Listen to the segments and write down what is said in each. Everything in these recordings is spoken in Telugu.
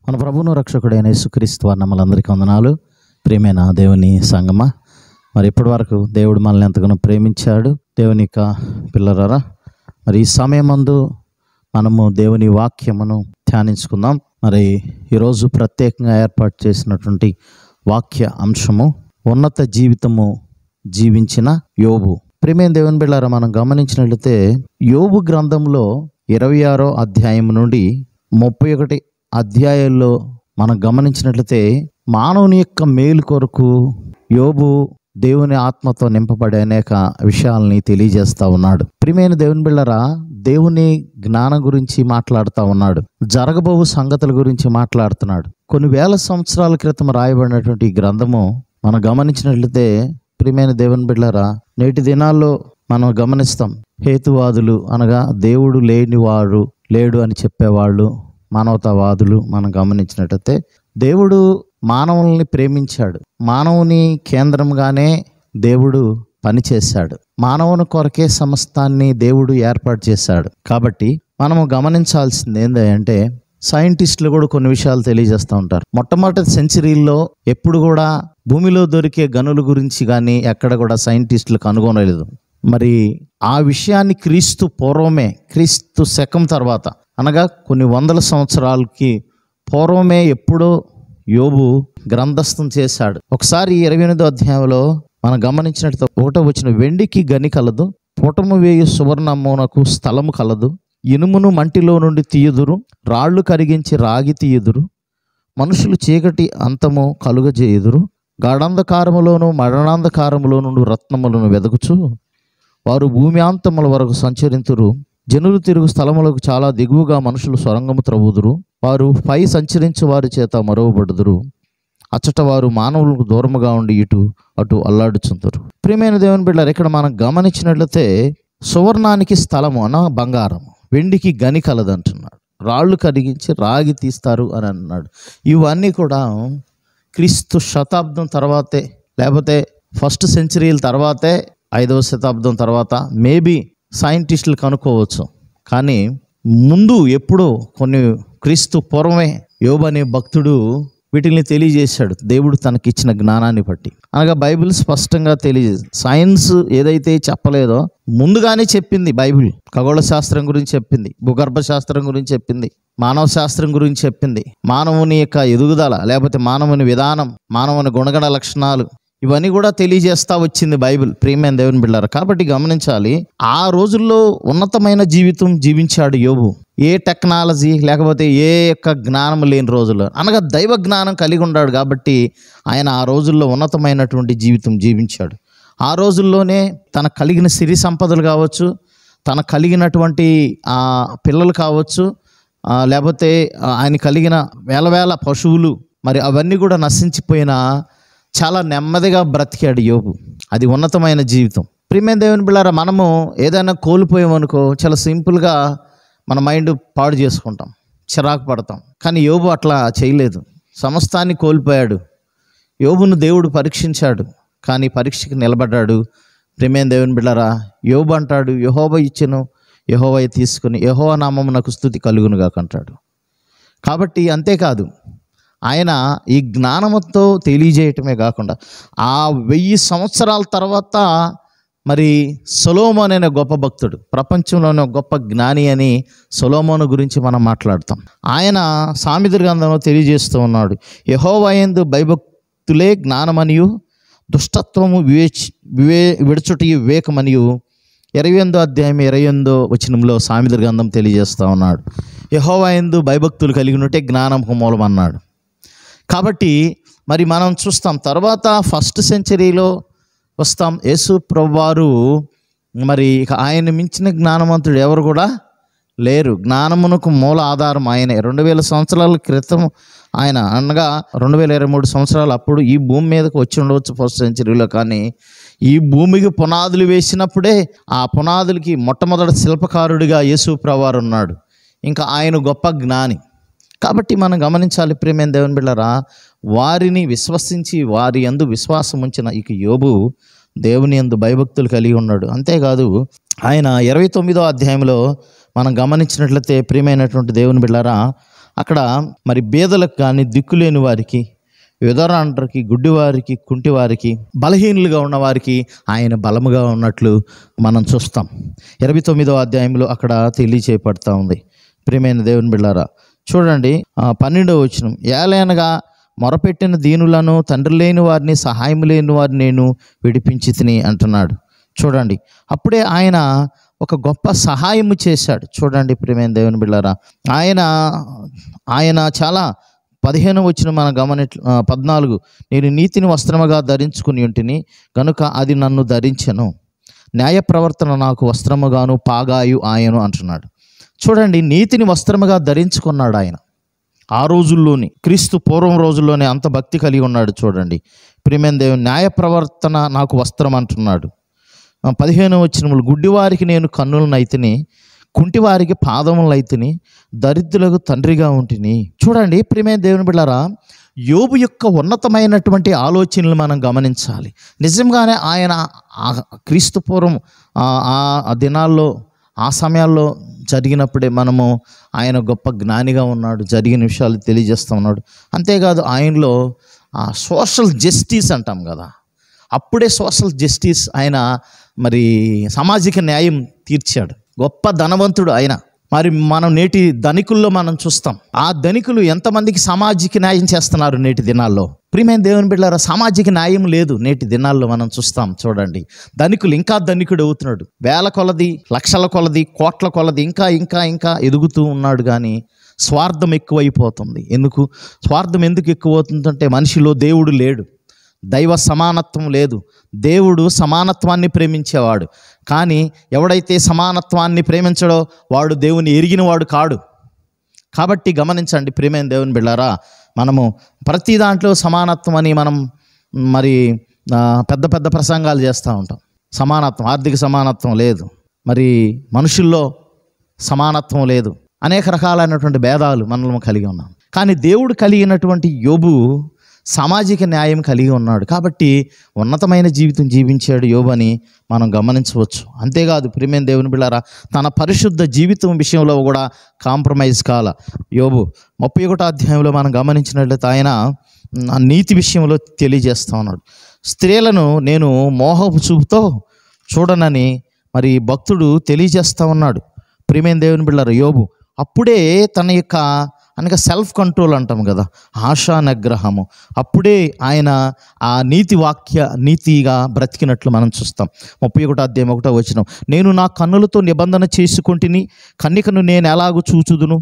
మన ప్రభువును రక్షకుడైన యేసుక్రీస్తు వారి నమ్మలందరికీ వందనాలు. ప్రియమైన దేవుని సంగమా, మరి ఇప్పటి వరకు దేవుడు మనల్ని ఎంతగానో ప్రేమించాడు. దేవుని యొక్క పిల్లలారా, మరి ఈ సమయమందు మనము దేవుని వాక్యమును ధ్యానించుకుందాం. మరి ఈరోజు ప్రత్యేకంగా ఏర్పాటు చేసినటువంటి వాక్య అంశము ఉన్నత జీవితము జీవించిన యోబు. ప్రియమైన దేవుని బిడ్డలారా, మనం గమనించినట్లయితే యోబు గ్రంథంలో 26వ అధ్యాయం నుండి 31 అధ్యాయాల్లో మనం గమనించినట్లయితే మానవుని యొక్క మేలు కొరకు యోబు దేవుని ఆత్మతో నింపబడే అనేక విషయాలని తెలియజేస్తా ఉన్నాడు. ప్రియమైన దేవుని బిడ్డలారా, దేవుని జ్ఞానం గురించి మాట్లాడుతూ ఉన్నాడు. జరగబోవు సంగతుల గురించి మాట్లాడుతున్నాడు. కొన్ని వేల సంవత్సరాల క్రితం రాయబడినటువంటి ఈ గ్రంథము మనం గమనించినట్లయితే ప్రియమైన దేవుని బిడ్డలారా, నేటి దినాల్లో మనం గమనిస్తాం, హేతువాదులు అనగా దేవుడు లేనివాడు లేడు అని చెప్పేవాళ్ళు, మానవతావాదులు మనం గమనించినట్లయితే దేవుడు మానవుల్ని ప్రేమించాడు. మానవుని కేంద్రంగానే దేవుడు పనిచేశాడు. మానవుని కొరకే సమస్తాన్ని దేవుడు ఏర్పాటు చేశాడు. కాబట్టి మనము గమనించాల్సింది ఏంటంటే, సైంటిస్టులు కూడా కొన్ని విషయాలు తెలియజేస్తూ ఉంటారు. మొట్టమొదటి సెంచరీల్లో ఎప్పుడు కూడా భూమిలో దొరికే గనుల గురించి కానీ ఎక్కడ కూడా సైంటిస్టులు కనుగొనలేదు. మరి ఆ విషయాన్ని క్రీస్తు పూర్వమే, క్రీస్తు శకం తర్వాత అనగా కొన్ని వందల సంవత్సరాలకి పూర్వమే ఎప్పుడో యోబు గ్రంథస్థం చేశాడు. ఒకసారి 28వ అధ్యాయంలో మనం గమనించినట్టు 1వ వచనం, వెండికి గని కలదు, పుటము వేయు సువర్ణమునకు స్థలము కలదు, ఇనుమును మంటిలో నుండి తీయుదురు, రాళ్లు కరిగించి రాగి తీయుదురు, మనుషులు చీకటి అంతము కలుగజేయుదురు, గాఢంధకారములోను మరణాంధకారములో నుండి రత్నములను వెదకుచు వారు భూమి అంతముల వరకు సంచరింతురు, జనులు తిరుగు స్థలములకు చాలా దిగువగా మనుషులు సొరంగము త్రవ్వుదురు, వారు పై సంచరించు వారి చేత మరవబడుదురు, అచ్చట వారు మానవులకు దూరముగా ఉండి ఇటు అటు అల్లాడుచుందరు. ప్రియమైన దేవుని బిడ్డలారా, ఇక్కడ మనం గమనించినట్లయితే సువర్ణానికి స్థలము అన్న బంగారం, వెండికి గని కలదు అంటున్నాడు, రాళ్ళు కరిగించి రాగి తీస్తారు అని అన్నాడు. ఇవన్నీ కూడా క్రీస్తు శతాబ్దం తర్వాతే, లేకపోతే ఫస్ట్ సెంచరీల తర్వాతే, 5వ శతాబ్దం తర్వాత మేబీ సైంటిస్టులు కనుక్కోవచ్చు. కానీ ముందు ఎప్పుడో కొన్ని క్రీస్తు పూర్వమే యోబు అనే భక్తుడు వీటిని తెలియజేశాడు, దేవుడు తనకిచ్చిన జ్ఞానాన్ని బట్టి. అనగా బైబిల్ స్పష్టంగా సైన్స్ ఏదైతే చెప్పలేదో ముందుగానే చెప్పింది బైబిల్. ఖగోళ శాస్త్రం గురించి చెప్పింది, భూగర్భ శాస్త్రం గురించి చెప్పింది, మానవ శాస్త్రం గురించి చెప్పింది, మానవుని యొక్క ఎదుగుదల లేకపోతే మానవుని విధానం, మానవుని గుణగణ లక్షణాలు, ఇవన్నీ కూడా తెలియజేస్తా వచ్చింది బైబిల్. ప్రియమైన దేవుని బిడ్డలారా, కాబట్టి గమనించాలి, ఆ రోజుల్లో ఉన్నతమైన జీవితం జీవించాడు యోబు. ఏ టెక్నాలజీ లేకపోతే ఏ యొక్క జ్ఞానం లేని రోజుల్లో, అనగా దైవ జ్ఞానం కలిగి ఉన్నాడు కాబట్టి ఆయన ఆ రోజుల్లో ఉన్నతమైనటువంటి జీవితం జీవించాడు. ఆ రోజుల్లోనే తనకు కలిగిన సిరి సంపదలు కావచ్చు, తనకు కలిగినటువంటి పిల్లలు కావచ్చు, లేకపోతే ఆయన కలిగిన వేల పశువులు, మరి అవన్నీ కూడా నశించిపోయిన చాలా నెమ్మదిగా బ్రతికాడు యోబు. అది ఉన్నతమైన జీవితం. ప్రియమైన దేవుని బిడ్డలారా, మనము ఏదైనా కోల్పోయామనుకో చాలా సింపుల్గా మన మైండ్ పాడు చేసుకుంటాం, చిరాకు పడతాం. కానీ యోబు అట్లా చేయలేదు, సమస్తాన్ని కోల్పోయాడు. యోబును దేవుడు పరీక్షించాడు, కానీ పరీక్షకి నిలబడ్డాడు. ప్రియమైన దేవుని బిడ్డలారా, యోబు అంటాడు, యెహోవా ఇచ్చెను యెహోవా తీసుకుని యెహోవా నామమునకు స్తుతి కలుగునుగాక అంటాడు. కాబట్టి అంతేకాదు, ఆయన ఈ జ్ఞానంతో తెలియజేయటమే కాకుండా ఆ 1000 సంవత్సరాల తర్వాత మరి సొలొమోను అనే గొప్ప భక్తుడు, ప్రపంచంలోనే గొప్ప జ్ఞాని అని సొలొమోను గురించి మనం మాట్లాడతాం. ఆయన సామెతల గ్రంథంలో తెలియజేస్తూ ఉన్నాడు, యెహోవా యందు భయభక్తులే జ్ఞానమనియు దుష్టత్వము విడుచుటయు వివేకమనియు 28వ అధ్యాయం 28వ వచనంలో సామెతల గ్రంథం తెలియజేస్తూ ఉన్నాడు. యెహోవా యందు భయభక్తులు కలిగి ఉంటే జ్ఞానం మూలం అన్నాడు. కాబట్టి మరి మనం చూస్తాం, తర్వాత ఫస్ట్ సెంచరీలో వస్తాం, యేసు ప్రభువారు మరి ఇక ఆయన మించిన జ్ఞానవంతుడు ఎవరు కూడా లేరు. జ్ఞానమునకు మూల ఆధారం ఆయనే. 2000 సంవత్సరాల క్రితం ఆయన, అనగా 2023 సంవత్సరాలు అప్పుడు ఈ భూమి మీదకి వచ్చి ఉండవచ్చు ఫస్ట్ సెంచరీలో. కానీ ఈ భూమికి పునాదులు వేసినప్పుడే ఆ పునాదులకి మొట్టమొదటి శిల్పకారుడిగా యేసు ప్రభువారు ఉన్నాడు. ఇంకా ఆయన గొప్ప జ్ఞాని. కాబట్టి మనం గమనించాలి, ప్రియమైన దేవుని బిడ్డలారా, వారిని విశ్వసించి వారి యందు విశ్వాసం ఉంచిన ఇక యోబు దేవుని యందు భయభక్తులు కలిగి ఉన్నాడు. అంతేకాదు, ఆయన 29వ అధ్యాయంలో మనం గమనించినట్లయితే ప్రియమైనటువంటి దేవుని బిడ్డలారా, అక్కడ మరి బీదలకు కానీ, దిక్కులేని వారికి, విధవరాండ్రకి, గుడ్డివారికి, కుంటివారికి, బలహీనులుగా ఉన్నవారికి ఆయన బలముగా ఉన్నట్లు మనం చూస్తాం. 29వ అధ్యాయంలో అక్కడ తెలియచేయబడతా ఉంది. ప్రియమైన దేవుని బిడ్డలారా, చూడండి 12వ వచనం, ఏలయనగా మొరపెట్టిన దీనులను, తండ్రి లేని వారిని, సహాయం లేని వారిని నేను విడిపించి తిని అంటున్నాడు. చూడండి, అప్పుడే ఆయన ఒక గొప్ప సహాయము చేశాడు. చూడండి ప్రియమైన దేవుని బిడ్డలారా, ఆయన చాలా 15వ వచనం మనం 14, నేను నీతిని వస్త్రముగా ధరించుకుని ఉంటిని గనుక అది నన్ను ధరించెను, న్యాయ ప్రవర్తన నాకు వస్త్రముగాను పాగాయు ఆయను అంటున్నాడు. చూడండి, నీతిని వస్త్రముగా ధరించుకున్నాడు ఆయన. ఆ రోజుల్లోని, క్రీస్తు పూర్వం రోజుల్లోనే అంత భక్తి కలిగి ఉన్నాడు. చూడండి ప్రియమైన దేవుని, న్యాయ ప్రవర్తన నాకు వస్త్రం అంటున్నాడు. 15వ వచనములు, గుడ్డివారికి నేను కన్నులనైతిని, కుంటివారికి పాదములైతిని, దరిద్రులకు తండ్రిగా ఉంటిని. చూడండి ప్రియమైన దేవుని బిడ్డలారా, యోబు యొక్క ఉన్నతమైనటువంటి ఆలోచనలు మనం గమనించాలి. నిజంగానే ఆయన క్రీస్తు పూర్వం ఆ దినాల్లో, ఆ సమయాల్లో జరిగినప్పుడే మనము ఆయన గొప్ప జ్ఞానిగా ఉన్నాడు, జరిగిన విషయాలు తెలియజేస్తూ ఉన్నాడు. అంతేకాదు ఆయనలో సోషల్ జస్టిస్ అంటాం కదా, అప్పుడే సోషల్ జస్టిస్, ఆయన మరి సామాజిక న్యాయం తీర్చాడు. గొప్ప ధనవంతుడు ఆయన. మరి మనం నేటి ధనికుల్లో మనం చూస్తాం, ఆ ధనికులు ఎంతమందికి సామాజిక న్యాయం చేస్తున్నారు నేటి దినాల్లో. ప్రియమైన దేవుని బిడ్డలారా, సామాజిక న్యాయం లేదు నేటి దినాల్లో మనం చూస్తాం. చూడండి, ధనికులు ఇంకా ధనికుడు అవుతున్నాడు, వేల కొలది, లక్షల కొలది, కోట్ల కొలది, ఇంకా ఇంకా ఇంకా ఎదుగుతూ ఉన్నాడు. కానీ స్వార్థం ఎక్కువైపోతుంది. స్వార్థం ఎందుకు ఎక్కువ అవుతుందంటే మనిషిలో దేవుడు లేడు, దైవ సమానత్వం లేదు. దేవుడు సమానత్వాన్ని ప్రేమించేవాడు, కానీ ఎవడైతే సమానత్వాన్ని ప్రేమించడో వాడు దేవుని ఎరిగినవాడు కాడు. కాబట్టి గమనించండి ప్రియమైన దేవుని బిడ్డలారా, మనము ప్రతి దాంట్లో సమానత్వం అని మనం మరి పెద్ద పెద్ద ప్రసంగాలు చేస్తూ ఉంటాం. సమానత్వం, ఆర్థిక సమానత్వం లేదు, మరి మనుషుల్లో సమానత్వం లేదు, అనేక రకాలైనటువంటి భేదాలు మనము కలిగి ఉన్నాం. కానీ దేవుడు కలిగినటువంటి యోబు సామాజిక న్యాయం కలిగి ఉన్నాడు. కాబట్టి ఉన్నతమైన జీవితం జీవించాడు యోబు అని మనం గమనించవచ్చు. అంతేకాదు ప్రియమైన దేవుని బిడ్డలారా, తన పరిశుద్ధ జీవితం విషయంలో కూడా కాంప్రమైజ్ కాల యోబు. 31వ అధ్యాయంలో మనం గమనించినట్లయితే ఆయన నీతి విషయంలో తెలియజేస్తూ ఉన్నాడు. స్త్రీలను నేను మోహపు చూపుతో చూడనని మరి భక్తుడు తెలియజేస్తూ ఉన్నాడు. ప్రియమైన దేవుని బిడ్డలారా, యోబు అప్పుడే తన యొక్క అనగా సెల్ఫ్ కంట్రోల్ అంటాం కదా, ఆశా నిగ్రహము, అప్పుడే ఆయన ఆ నీతిగా బ్రతికినట్లు మనం చూస్తాం. 31వ అధ్యాయం 1వ వచనం, నేను నా కన్నులతో నిబంధన చేసుకుంటుని, కన్నికను నేను ఎలాగూ చూచుదును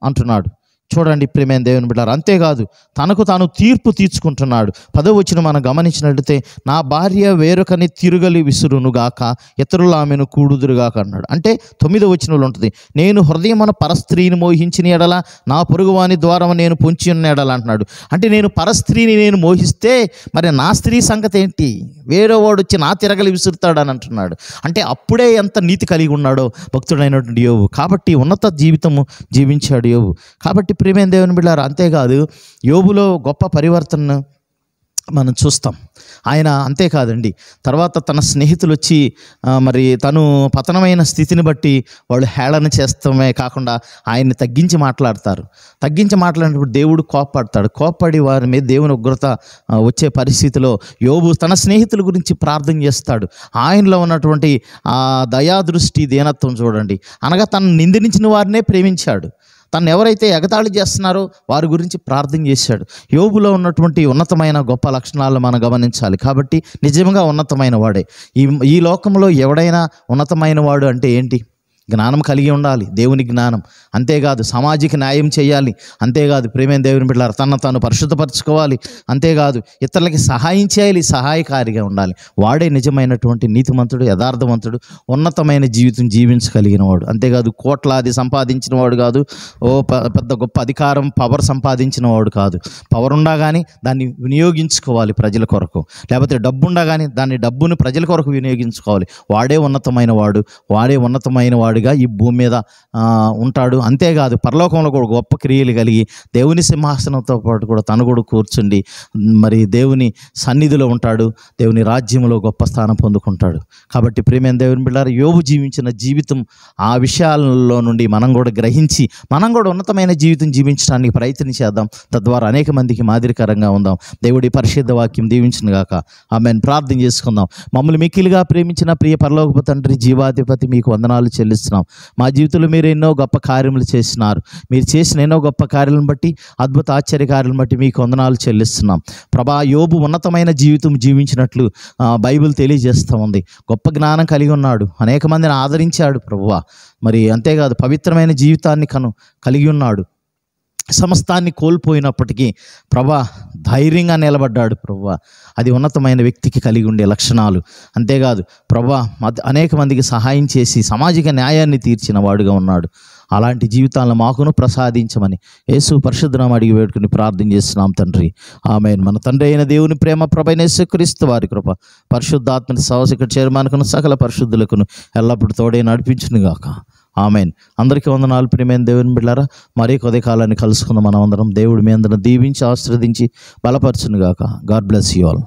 అంటున్నాడు. చూడండి ప్రియమైన దేవుని బిడ్డలారా, అంతేకాదు తనకు తాను తీర్పు తీర్చుకుంటున్నాడు. 10వ వచనం మనం గమనించినట్లయితే, నా భార్య వేరొకని తిరుగలి విసురునుగాక, ఇతరులు ఆమెను కూడుదురుగాక అన్నాడు. అంటే 9వ వచనంలో ఉంటుంది, నేను హృదయమున పరస్త్రీని మోహించిన ఎడల నా పొరుగువాని ద్వారా నేను పొంచి ఉన్న ఎడల అంటున్నాడు. అంటే నేను పరస్త్రీని నేను మోహిస్తే మరి నా స్త్రీ సంగతి ఏంటి, వేరే వాడు వచ్చి నా తిరగలి విసురుతాడని అంటున్నాడు. అంటే అప్పుడే ఎంత నీతి కలిగి ఉన్నాడో భక్తుడైనటువంటి యోబు. కాబట్టి ఉన్నత జీవితము జీవించాడు యోబు. కాబట్టి ప్రియమైన దేవుని బిడ్డలారా, అంతేకాదు యోబులో గొప్ప పరివర్తన మనం చూస్తాం. ఆయన అంతేకాదండి, తర్వాత తన స్నేహితులు వచ్చి మరి తను పతనమైన స్థితిని బట్టి వాళ్ళు హేళన చేస్తమే కాకుండా ఆయన్ని తగ్గించి మాట్లాడినప్పుడు దేవుడు కోప్పడి వారి మీద దేవుని ఉగ్రత వచ్చే పరిస్థితిలో యోబు తన స్నేహితుల గురించి ప్రార్థన చేస్తాడు. ఆయనలో ఉన్నటువంటి ఆ దయాదృష్టి, దీనత్వం చూడండి. అనగా తను నిందించిన వారినే ప్రేమించాడు, తను ఎవరైతే ఎగతాళి చేస్తున్నారో వారి గురించి ప్రార్థన చేశాడు. యోబులో ఉన్నటువంటి ఉన్నతమైన గొప్ప లక్షణాలను మనం గమనించాలి. కాబట్టి నిజంగా ఉన్నతమైన వాడే. ఈ లోకంలో ఎవడైనా ఉన్నతమైన వాడు అంటే ఏంటి? జ్ఞానం కలిగి ఉండాలి, దేవుని జ్ఞానం. అంతేకాదు సామాజిక న్యాయం చేయాలి. అంతేకాదు ప్రియమైన దేవుని బిడ్డలారా, తాను పరిశుద్ధపరచుకోవాలి. అంతేకాదు ఇతరులకి సహాయం చేయాలి, సహాయకారిగా ఉండాలి. వాడే నిజమైనటువంటి నీతిమంతుడు, యథార్థవంతుడు, ఉన్నతమైన జీవితం జీవించగలిగిన వాడు. అంతేకాదు కోట్లాది సంపాదించిన వాడు కాదు, పెద్ద గొప్ప అధికారం, పవర్ సంపాదించిన వాడు కాదు. పవర్ ఉండగానే దాన్ని వినియోగించుకోవాలి ప్రజల కొరకు, లేకపోతే డబ్బు ఉండగానే డబ్బును ప్రజల కొరకు వినియోగించుకోవాలి. వాడే ఉన్నతమైన వాడు కుమారుడిగా ఈ భూమి మీద ఉంటాడు. అంతేకాదు పరలోకంలో కూడా గొప్ప క్రియలు కలిగి దేవుని సింహాసనంతో పాటు కూడా తను కూడా కూర్చుండి మరి దేవుని సన్నిధిలో ఉంటాడు, దేవుని రాజ్యంలో గొప్ప స్థానం పొందుకుంటాడు. కాబట్టి ప్రియమైన దేవుని బిడ్డలారా, యోబు జీవించిన జీవితం ఆ విషయాలలో నుండి మనం కూడా గ్రహించి మనం కూడా ఉన్నతమైన జీవితం జీవించడానికి ప్రయత్నం చేద్దాం. తద్వారా అనేక మందికి మాదిరికరంగా ఉందాం. దేవుడి పరిశుద్ధ వాక్యం దీవించును గాక. ఆమేన్. ప్రార్థన చేసుకుందాం. మమ్మల్ని మిక్కిలిగా ప్రేమించిన ప్రియ పరలోకపు తండ్రి, జీవాధిపతి, మీకు వందనాలు చెల్లిస్తున్నాం. మా జీవితంలో మీరు ఎన్నో గొప్ప కార్యములు చేసినారు. మీరు చేసిన ఎన్నో గొప్ప కార్యాలను బట్టి, అద్భుత ఆశ్చర్య కార్యాలను బట్టి మీకు వందనాలు చెల్లిస్తున్నాం. ప్రభా, యోబు ఉన్నతమైన జీవితం జీవించినట్లు బైబిల్ తెలియజేస్తూ ఉంది. గొప్ప జ్ఞానం కలిగి ఉన్నాడు, అనేక మందిని ఆదరించాడు ప్రభువా. మరి అంతేకాదు పవిత్రమైన జీవితాన్ని కలిగి ఉన్నాడు. సమస్తాన్ని కోల్పోయినప్పటికీ ప్రభా ధైర్యంగా నిలబడ్డాడు ప్రభువా. అది ఉన్నతమైన వ్యక్తికి కలిగి ఉండే లక్షణాలు. అంతేకాదు ప్రభా అనేక మందికి సహాయం చేసి సామాజిక న్యాయాన్ని తీర్చిన వాడుగా ఉన్నాడు. అలాంటి జీవితాలను మాకును ప్రసాదించమని యేసు పరిశుద్ధనామం అడిగి వేడుకుని ప్రార్థన చేస్తున్నాం తండ్రి. ఆమేన్. మన తండ్రి అయిన దేవుని ప్రేమ, ప్రభైన యేసుక్రీస్తు వారి కృప, పరిశుద్ధాత్మని సహవాసకు చేరుమానుకును సకల పరిశుద్ధులకును ఎల్లప్పుడూ తోడే నడిపించునుగాక. ఆమేన్. అందరికీ వందనాలు. ప్రియమైన దేవుని బిడ్డలారా, మరీ కొద్ది కాలాన్ని కలుసుకుందాం. మనం అందరం దేవుడి మీ అందరం దీవించి ఆశీర్వదించి బలపరచునుగాక. God bless you all.